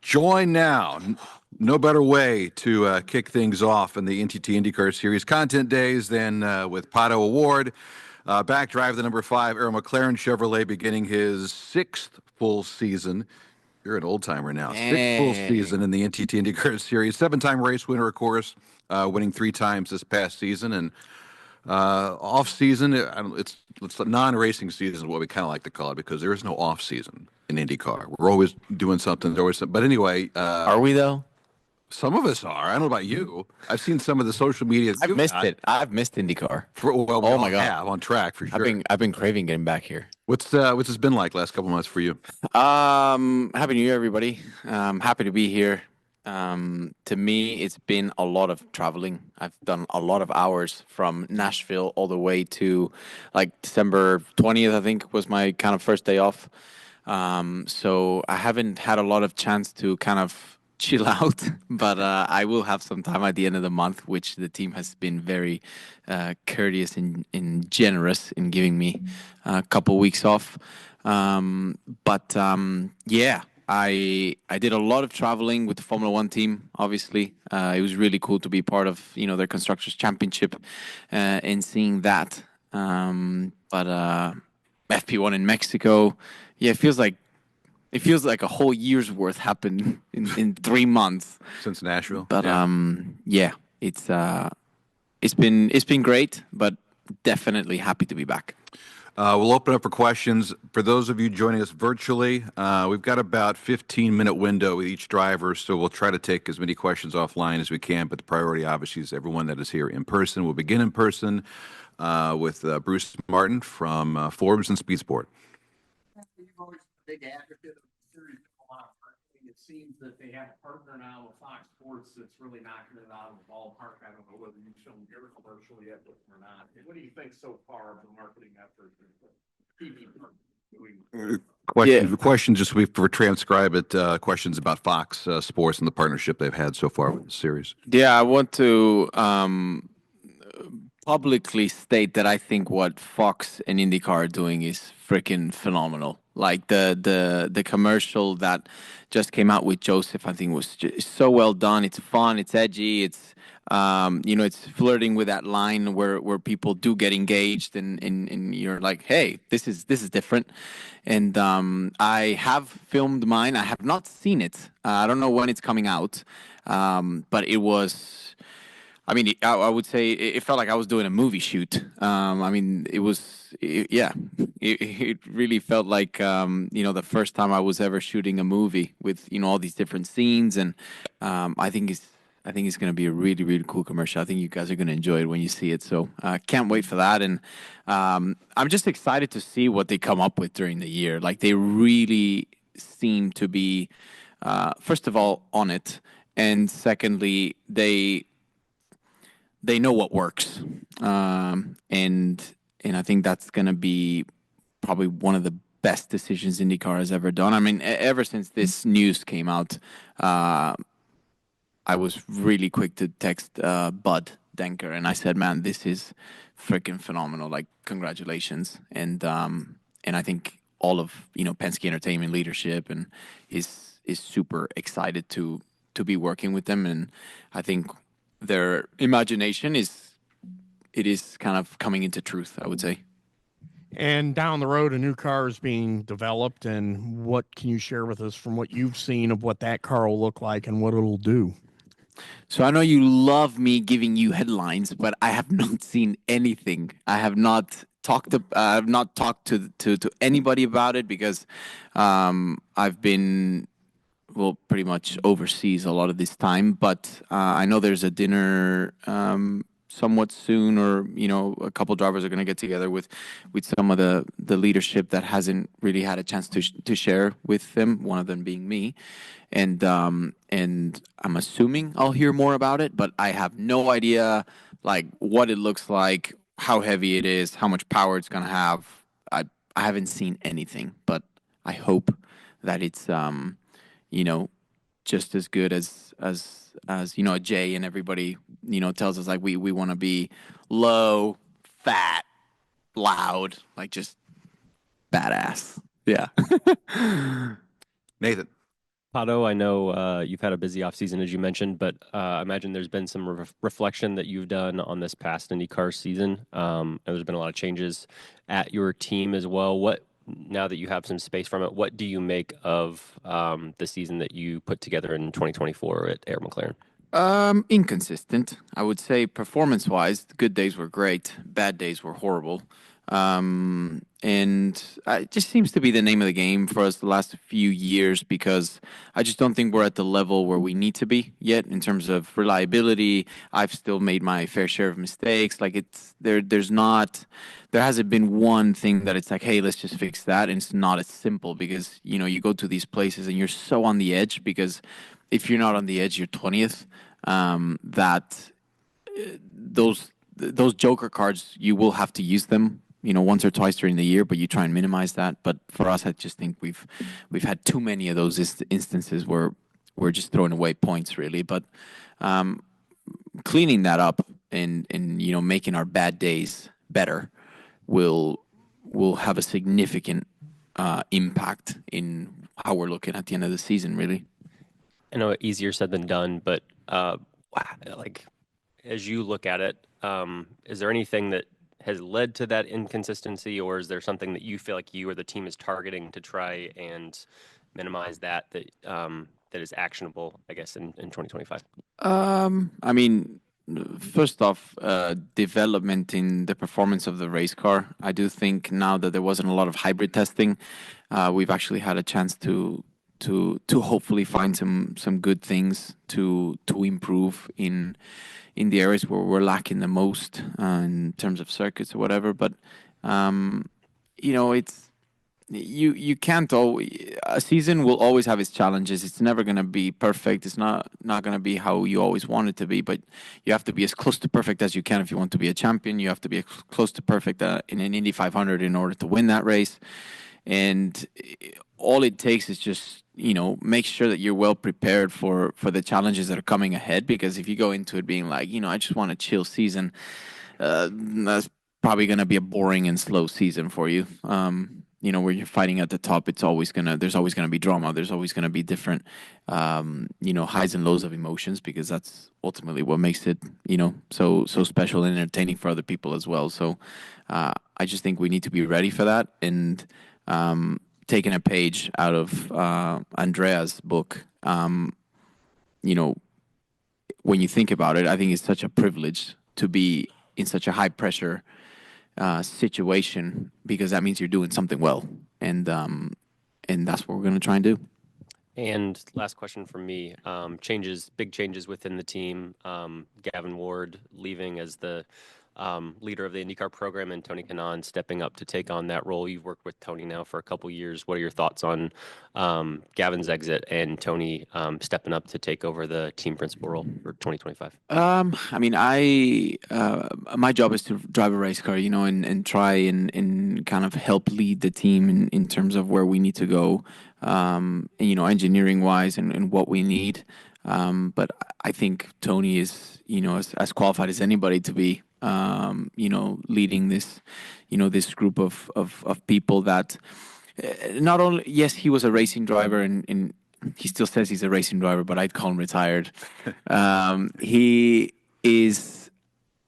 Join now. No better way to kick things off in the NTT INDYCAR Series Content Days than with Pato O'Ward. Back drive the number 5 Arrow McLaren Chevrolet beginning his 6th full season. You're an old timer now. Dang. 6th full season in the NTT INDYCAR Series. 7-time race winner, of course, winning 3 times this past season. And off season, it's non-racing season is what we kind of like to call it because there is no off season in IndyCar. We're always doing something. There's always something. But anyway, Are we though? some of us are. I don't know about you. I've seen some of the social media. I've missed it. I've missed IndyCar. Well, Oh my God. have on track for sure. I've been craving getting back here. What's this been like last couple months for you? Happy New Year, everybody. Happy to be here. To me, it's been a lot of traveling. I've done a lot of hours from Nashville all the way to like December 20th, I think was my kind of first day off. So I haven't had a lot of chance to kind of chill out, but I will have some time at the end of the month, which the team has been very courteous and generous in giving me a couple weeks off. Yeah, I did a lot of traveling with the Formula One team. Obviously, it was really cool to be part of their constructors championship and seeing that. FP1 in Mexico, yeah, it feels like a whole year's worth happened in 3 months since Nashville. But yeah, it's been great, but definitely happy to be back. We'll open up for questions. For those of you joining us virtually, we've got about 15-minute window with each driver, so we'll try to take as many questions offline as we can, but the priority obviously is everyone that is here in person. We'll begin in person with Bruce Martin from Forbes and Speed Sport. Big advocate of the series, a lot of marketing. It seems that they have a partner now with Fox Sports that's really knocking it out of the ballpark. I don't know whether you've shown your commercial yet with them or not. What do you think so far of the marketing effort and the TV doing? Questions just for transcribe it. Questions about Fox Sports and the partnership they've had so far with the series. Yeah, I want to publicly state that I think what Fox and IndyCar are doing is freaking phenomenal. Like the commercial that just came out with Joseph, I think was just so well done. It's fun, it's edgy, it's it's flirting with that line where people do get engaged and you're like, hey, this is different. And I have filmed mine. I have not seen it. I don't know when it's coming out, but it was. I mean, I would say it felt like I was doing a movie shoot. I mean, it really felt like, the first time I was ever shooting a movie with, all these different scenes. And I think it's going to be a really, really cool commercial. I think you guys are going to enjoy it when you see it. So I can't wait for that. And I'm just excited to see what they come up with during the year. Like they really seem to be, first of all, on it. And secondly, they know what works, and I think that's going to be probably one of the best decisions IndyCar has ever done. I mean, ever since this news came out, I was really quick to text Bud Denker, and I said, "Man, this is freaking phenomenal! Like, congratulations!" And I think all of Penske Entertainment leadership and is super excited to be working with them, and I think their imagination is kind of coming into truth, I would say. And down the road, a new car is being developed. And what can you share with us from what you've seen of what that car will look like and what it'll do? So I know you love me giving you headlines, but I have not seen anything. I have not talked to anybody about it because I've been pretty much overseas a lot of this time, but I know there's a dinner somewhat soon, or a couple drivers are going to get together with some of the leadership that hasn't really had a chance to share with them. One of them being me, and I'm assuming I'll hear more about it, but I have no idea like what it looks like, how heavy it is, how much power it's going to have. I haven't seen anything, but I hope that it's just as good as Jay and everybody tells us like we want to be low, fat, loud, like just badass. Yeah. Nathan. Pato, I know you've had a busy offseason, as you mentioned, but I imagine there's been some reflection that you've done on this past IndyCar season. And there's been a lot of changes at your team as well. Now that you have some space from it, what do you make of the season that you put together in 2024 at Air McLaren? Inconsistent. I would say performance-wise, the good days were great, bad days were horrible. And it just seems to be the name of the game for us the last few years because I just don't think we're at the level where we need to be yet in terms of reliability. I've still made my fair share of mistakes. Like there hasn't been one thing that it's like, hey, let's just fix that. And it's not as simple because, you go to these places and you're so on the edge because if you're not on the edge, you're 20th. Those joker cards, you will have to use them once or twice during the year, but you try and minimize that. But for us, I just think we've had too many of those instances where we're just throwing away points, really. But cleaning that up and making our bad days better will have a significant impact in how we're looking at the end of the season, really. I know easier said than done, but like as you look at it, is there anything that has led to that inconsistency, or is there something that you feel like you or the team is targeting to try and minimize that is actionable, I guess, in 2025? I mean, first off, development in the performance of the race car. I do think now that there wasn't a lot of hybrid testing, we've actually had a chance to hopefully find some good things to improve in the areas where we're lacking the most in terms of circuits or whatever. But it's you can't always. A season will always have its challenges. It's never going to be perfect. It's not going to be how you always want it to be. But you have to be as close to perfect as you can if you want to be a champion. You have to be as close to perfect in an Indy 500 in order to win that race. And all it takes is just make sure that you're well prepared for the challenges that are coming ahead. Because if you go into it being like, I just want a chill season, that's probably going to be a boring and slow season for you. Where you're fighting at the top, there's always going to be drama. There's always going to be different, highs and lows of emotions, because that's ultimately what makes it, so special and entertaining for other people as well. So I just think we need to be ready for that. And taking a page out of Andrea's book, when you think about it, I think it's such a privilege to be in such a high pressure situation, because that means you're doing something well, and that's what we're going to try and do. And last question from me: big changes within the team. Gavin Ward leaving as the leader of the IndyCar program, and Tony Kanaan stepping up to take on that role. You've worked with Tony now for a couple years. What are your thoughts on Gavin's exit and Tony stepping up to take over the team principal role for 2025? I mean, my job is to drive a race car, and try and kind of help lead the team in terms of where we need to go, engineering wise and what we need. But I think Tony is, as qualified as anybody to be, leading this, this group of people that not only, yes, he was a racing driver and he still says he's a racing driver, but I'd call him retired. He is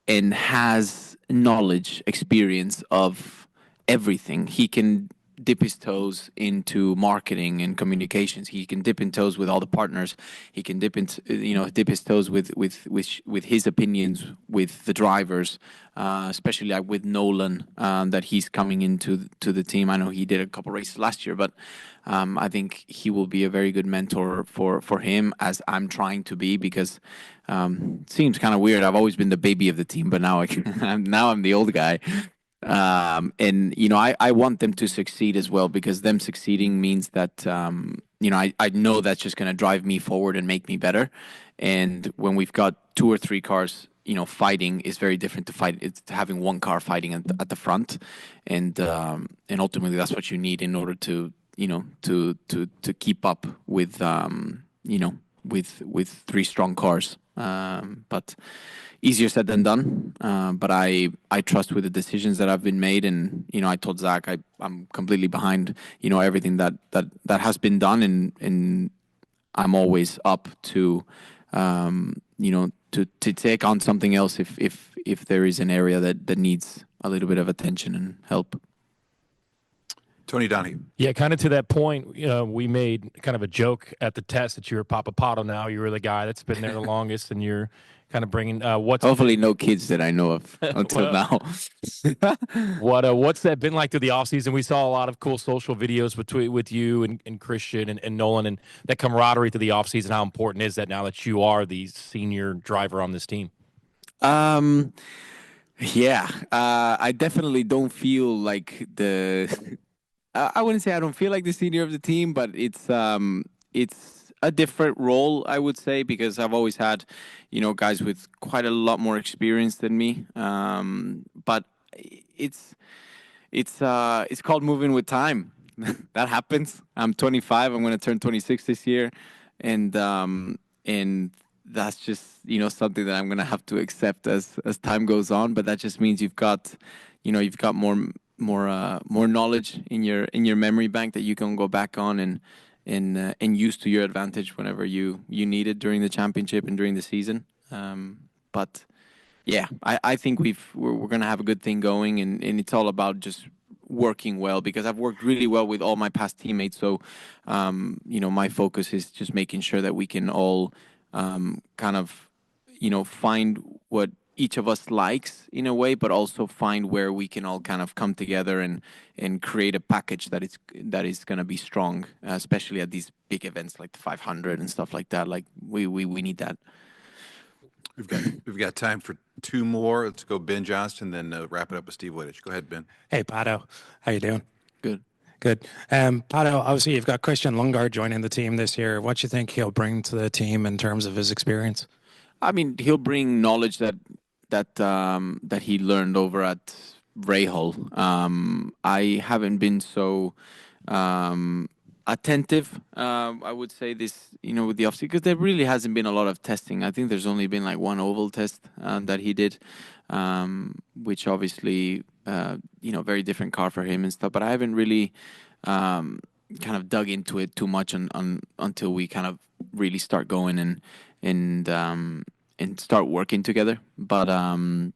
and has knowledge, experience of everything. He can dip his toes into marketing and communications. He can dip in toes with all the partners. He can dip his toes with his opinions with the drivers, especially like with Nolan, that he's coming into the team. I know he did a couple races last year, but I think he will be a very good mentor for him, as I'm trying to be, because it seems kind of weird. I've always been the baby of the team, but now I'm the old guy. And I want them to succeed as well, because them succeeding means that I know that's just going to drive me forward and make me better. And when we've got 2 or 3 cars, fighting is very different to having one car fighting at the front, and ultimately that's what you need in order to keep up with with 3 strong cars. But easier said than done. But I trust with the decisions that have been made, and I told Zach I'm completely behind everything that has been done, and I'm always up to, to take on something else if there is an area that needs a little bit of attention and help. Tony Donahue. Yeah, kind of to that point, we made kind of a joke at the test that you were Papa Pato now. You were the guy that's been there the longest, and you're kind of bringing Hopefully no kids that I know of until now. What's that been like through the offseason? We saw a lot of cool social videos with you and Christian and Nolan, and that camaraderie through the offseason. How important is that now that you are the senior driver on this team? Yeah, I definitely don't feel like I wouldn't say I don't feel like the senior of the team, but it's a different role, I would say, because I've always had, guys with quite a lot more experience than me. But it's called moving with time. That happens. I'm 25. I'm going to turn 26 this year, and that's just something that I'm going to have to accept as time goes on. But that just means you've got more knowledge in your memory bank that you can go back on and use to your advantage whenever you need it during the championship and during the season. But yeah, I think we're gonna have a good thing going, and it's all about just working well, because I've worked really well with all my past teammates. So my focus is just making sure that we can all kind of find what each of us likes in a way, but also find where we can all kind of come together and create a package that is going to be strong, especially at these big events like the 500 and stuff like that. Like we need that. We've got time for two more. Let's go Ben Johnston, then wrap it up with Steve Wittich. Go ahead, Ben. Hey, Pato. How you doing? Good. Pato, obviously you've got Christian Lundgaard joining the team this year. What do you think he'll bring to the team in terms of his experience? I mean, he'll bring knowledge that he learned over at Rahal. I haven't been so attentive, I would say, this, with the offseason, because there really hasn't been a lot of testing. I think there's only been like one oval test that he did, which obviously, very different car for him and stuff. But I haven't really kind of dug into it too much until we kind of really start going and start working together. But I'm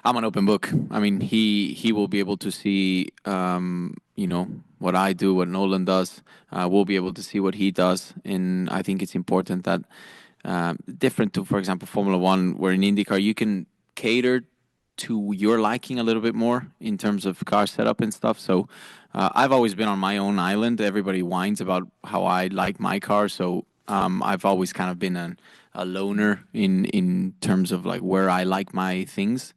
an open book. I mean, he will be able to see, what I do, what Nolan does. We'll be able to see what he does. And I think it's important that, different to, for example, Formula One, where in IndyCar, you can cater to your liking a little bit more in terms of car setup and stuff. So I've always been on my own island. Everybody whines about how I like my car. So I've always kind of been a loner in terms of like where I like my things.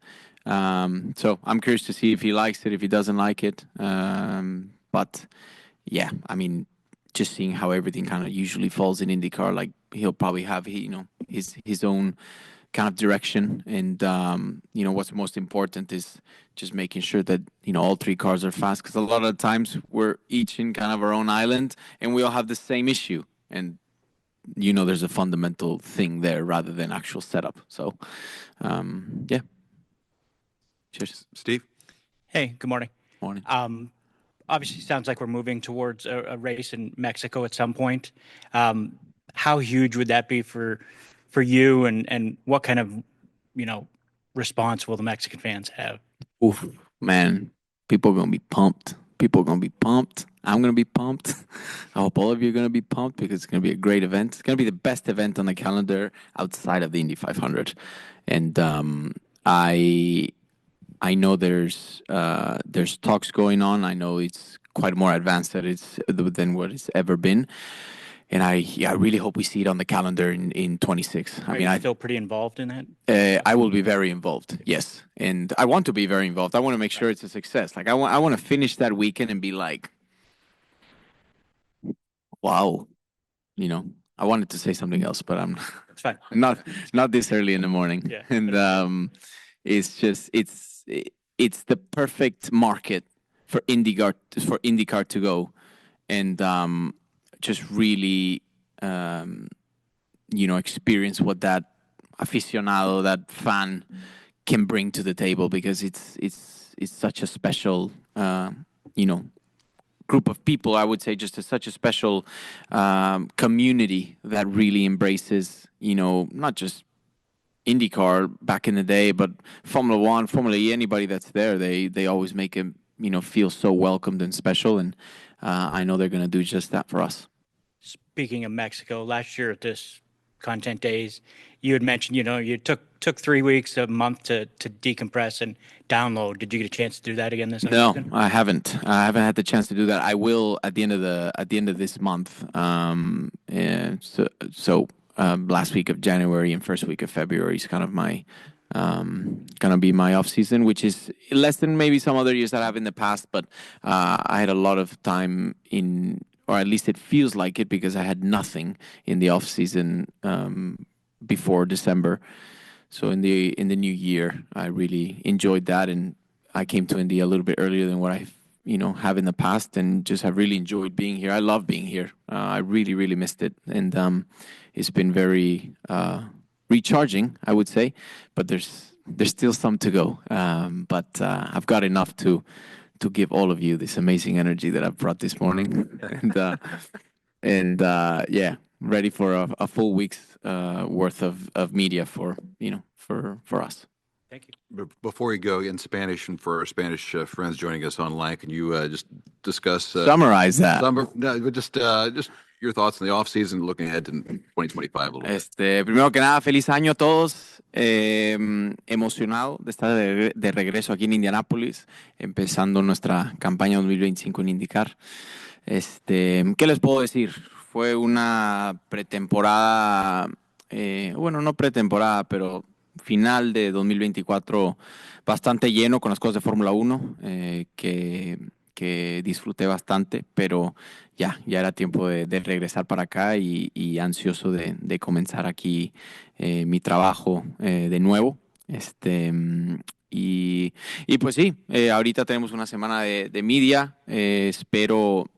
So I'm curious to see if he likes it, if he doesn't like it. But yeah, I mean, just seeing how everything kind of usually falls in IndyCar, like he'll probably have his own kind of direction. And what's most important is just making sure that all three cars are fast, because a lot of the times we're each in kind of our own island and we all have the same issue. And there's a fundamental thing there rather than actual setup. So, yeah. Cheers. Steve? Hey, good morning. Morning. Obviously, sounds like we're moving towards a race in Mexico at some point. How huge would that be for you, and what kind of, response will the Mexican fans have? Oof, man, people are going to be pumped. I'm going to be pumped. I hope all of you are going to be pumped, because it's going to be a great event. It's going to be the best event on the calendar outside of the Indy 500. And I know there's talks going on. I know it's quite more advanced than what it's ever been. And I really hope we see it on the calendar in 26. Are you still pretty involved in that? I will be very involved, yes. And I want to be very involved. I want to make sure it's a success. Like I want to finish that weekend and be like, wow. I wanted to say something else, but I'm It's fine. not this early in the morning. Yeah. And it's just it's the perfect market for IndyCar to go, and just really experience what that aficionado, that fan, can bring to the table, because it's such a special group of people. I would say just such a special community that really embraces, not just IndyCar back in the day, but Formula One, Formula E, anybody that's there, they always make it, feel so welcomed and special. And I know they're going to do just that for us. Speaking of Mexico, last year at this Content Days, you had mentioned, you took 3 weeks, a month to decompress and download. Did you get a chance to do that again this No, season? I haven't. I haven't had the chance to do that. I will at the end of this month. Last week of January and first week of February is kind of my gonna be my off season, which is less than maybe some other years that I have in the past. But I had a lot of time or at least it feels like it, because I had nothing in the off season before December. So in the new year, I really enjoyed that, and I came to Indy a little bit earlier than what I have in the past, and just have really enjoyed being here. I love being here. I really, really missed it, and it's been very recharging, I would say. But there's still some to go. But I've got enough to give all of you this amazing energy that I've brought this morning, and ready for a full week's worth of media for us. Thank you. Before you go in Spanish, and for our Spanish friends joining us online, can you just discuss Summarize that. Just your thoughts on the off season, looking ahead to 2025 a little bit. Primero que nada, feliz año a todos. Emocionado de estar de regreso aquí en Indianápolis, empezando nuestra campaña 2025 en INDYCAR. ¿Qué les puedo decir? Fue una pretemporada, no pretemporada, pero final de 2024 bastante lleno con las cosas de Fórmula 1, que disfruté bastante, pero ya era tiempo de regresar para acá y ansioso de comenzar aquí mi trabajo de nuevo. Y pues sí, ahorita tenemos una semana de media. Espero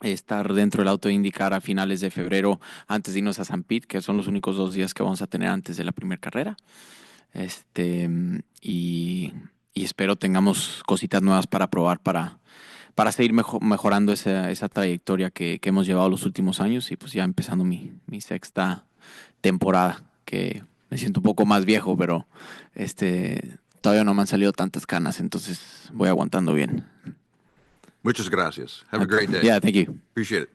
estar dentro del auto de INDYCAR a finales de febrero, antes de irnos a San Pete, que son los únicos 2 días que vamos a tener antes de la primera carrera. Y espero tengamos cositas nuevas para probar, para seguir mejorando esa trayectoria que hemos llevado los últimos años, y pues ya empezando mi sexta temporada, que me siento un poco más viejo, pero todavía no me han salido tantas canas, entonces voy aguantando bien. Muchas gracias. Have a great day. Yeah, thank you. Appreciate it.